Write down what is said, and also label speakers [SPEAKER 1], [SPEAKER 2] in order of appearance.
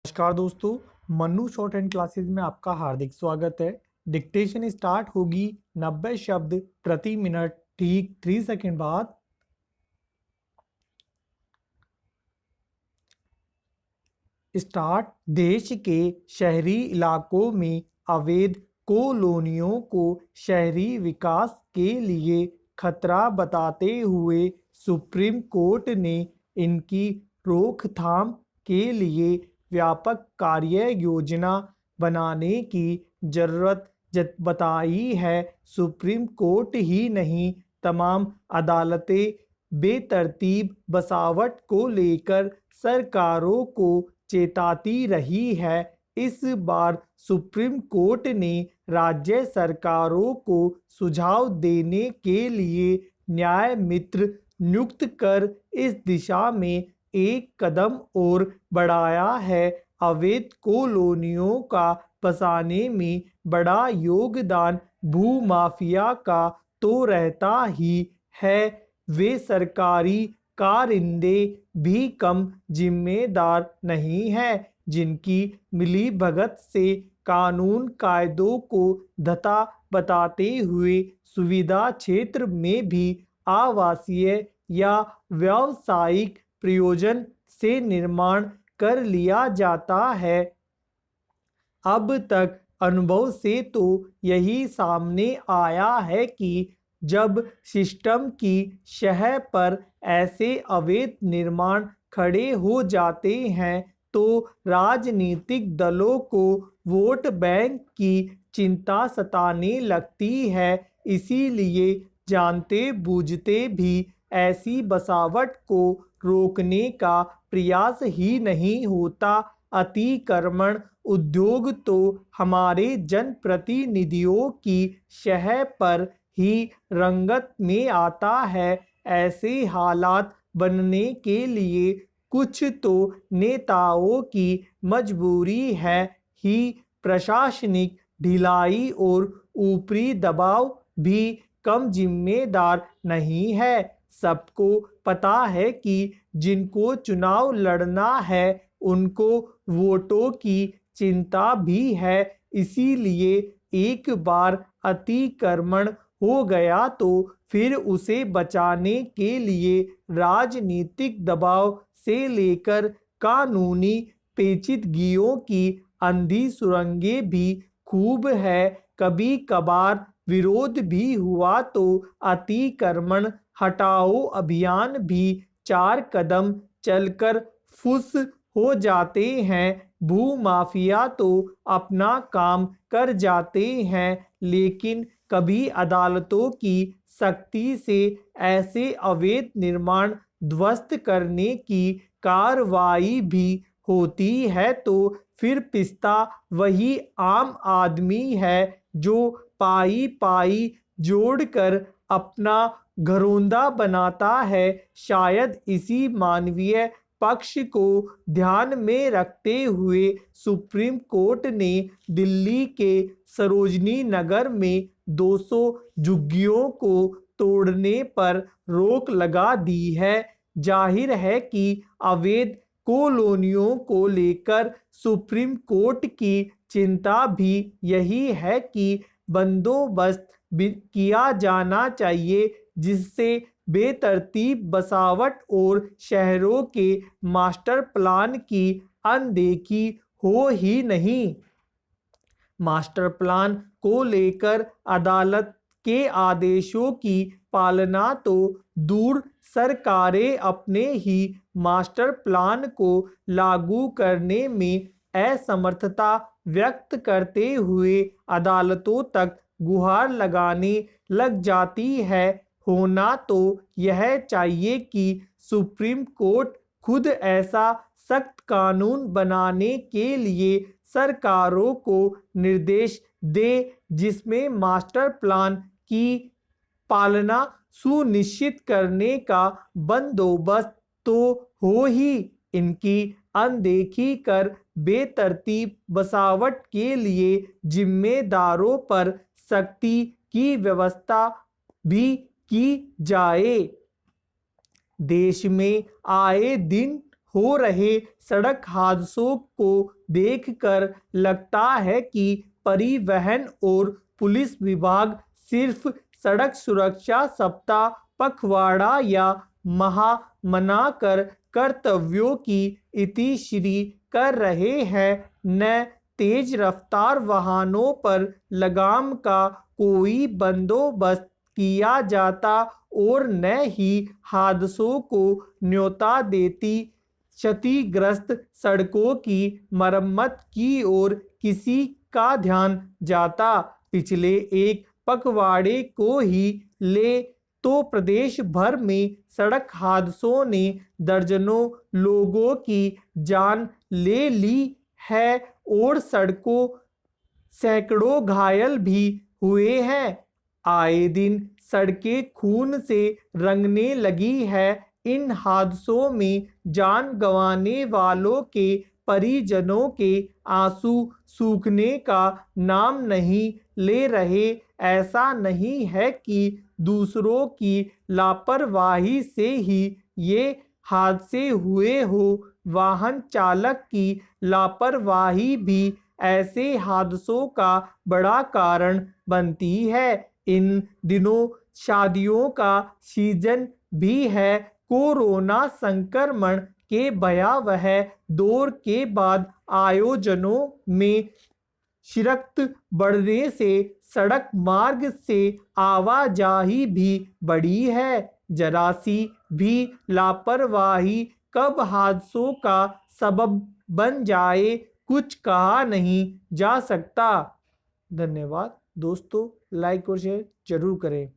[SPEAKER 1] नमस्कार दोस्तों, Mannu short hand classes में आपका हार्दिक स्वागत है। डिक्टेशन स्टार्ट होगी 90 शब्द प्रति मिनट ठीक 3 सेकंड बाद। स्टार्ट। देश के शहरी इलाकों में अवैध कॉलोनियों को शहरी विकास के लिए खतरा बताते हुए सुप्रीम कोर्ट ने इनकी रोकथाम के लिए व्यापक कार्य योजना बनाने की जरूरत बताई है। सुप्रीम कोर्ट ही नहीं, तमाम अदालतें बेतरतीब बसावट को लेकर सरकारों को चेताती रही है। इस बार सुप्रीम कोर्ट ने राज्य सरकारों को सुझाव देने के लिए न्याय मित्र नियुक्त कर इस दिशा में एक कदम और बढ़ाया है। अवैध कॉलोनियों का बसाने में बड़ा योगदान भूमाफिया का तो रहता ही है, वे सरकारी कारिंदे भी कम जिम्मेदार नहीं हैं, जिनकी मिलीभगत से कानून कायदों को धता बताते हुए सुविधा क्षेत्र में भी आवासीय या व्यावसायिक प्रयोजन से निर्माण कर लिया जाता है। अब तक अनुभव से तो यही सामने आया है कि जब सिस्टम की शह पर ऐसे अवैध निर्माण खड़े हो जाते हैं तो राजनीतिक दलों को वोट बैंक की चिंता सताने लगती है। इसीलिए जानते बूझते भी ऐसी बसावट को रोकने का प्रयास ही नहीं होता। अतिक्रमण उद्योग तो हमारे जनप्रतिनिधियों की शह पर ही रंगत में आता है। ऐसे हालात बनने के लिए कुछ तो नेताओं की मजबूरी है ही। प्रशासनिक ढिलाई और ऊपरी दबाव भी कम जिम्मेदार नहीं है। सबको पता है कि जिनको चुनाव लड़ना है उनको वोटों की चिंता भी है। इसीलिए एक बार अतिक्रमण हो गया तो फिर उसे बचाने के लिए राजनीतिक दबाव से लेकर कानूनी पेचीदगियों की अंधी सुरंगें भी खूब है। कभी कभार विरोध भी हुआ तो अतिक्रमण हटाओ अभियान भी 4 कदम चलकर फुस हो जाते हैं। भूमाफिया तो अपना काम कर जाते हैं, लेकिन कभी अदालतों की सख्ती से ऐसे अवैध निर्माण ध्वस्त करने की कार्रवाई भी होती है तो फिर पिसता वही आम आदमी है जो पाई पाई जोड़कर अपना घरौंदा बनाता है। शायद इसी मानवीय पक्ष को ध्यान में रखते हुए सुप्रीम कोर्ट ने दिल्ली के सरोजनी नगर में 200 झुग्गियों को तोड़ने पर रोक लगा दी है। जाहिर है कि अवैध कॉलोनियों को लेकर सुप्रीम कोर्ट की चिंता भी यही है कि बंदोबस्त किया जाना चाहिए, जिससे बेतरतीब बसावट और शहरों के मास्टर प्लान की अनदेखी हो ही नहीं। मास्टर प्लान को लेकर अदालत के आदेशों की पालना तो दूर, सरकारें अपने ही मास्टर प्लान को लागू करने में असमर्थता व्यक्त करते हुए अदालतों तक गुहार लगाने लग जाती है। होना तो यह चाहिए कि सुप्रीम कोर्ट खुद ऐसा सख्त कानून बनाने के लिए सरकारों को निर्देश दे जिसमें मास्टर प्लान की पालना सुनिश्चित करने का बंदोबस्त तो हो ही, इनकी अनदेखी कर बेतरतीब बसावट के लिए जिम्मेदारों पर सख्ती की व्यवस्था भी की जाए। देश में आए दिन हो रहे सड़क हादसों को देखकर लगता है कि परिवहन और पुलिस विभाग सिर्फ सड़क सुरक्षा सप्ताह, पखवाड़ा या माह मनाकर कर्तव्यों की इतिश्री कर रहे हैं। न तेज रफ्तार वाहनों पर लगाम का कोई बंदोबस्त किया जाता और न ही हादसों को न्योता देती क्षतिग्रस्त सड़कों की मरम्मत की ओर किसी का ध्यान जाता। पिछले एक पखवाड़े को ही ले तो प्रदेश भर में सड़क हादसों ने दर्जनों लोगों की जान ले ली है और सड़कों सैकड़ों घायल भी हुए हैं। आए दिन सड़कें खून से रंगने लगी है। इन हादसों में जान गंवाने वालों के परिजनों के आंसू सूखने का नाम नहीं ले रहे। ऐसा नहीं है कि दूसरों की लापरवाही से ही ये हादसे हुए हो, वाहन चालक की लापरवाही भी ऐसे हादसों का बड़ा कारण बनती है। इन दिनों शादियों का सीजन भी है। कोरोना संक्रमण के भयावह दौर के बाद आयोजनों में शिरकत बढ़ने से सड़क मार्ग से आवाजाही भी बढ़ी है। जरा सी भी लापरवाही कब हादसों का सबब बन जाए, कुछ कहा नहीं जा सकता। धन्यवाद दोस्तों, लाइक और शेयर जरूर करें।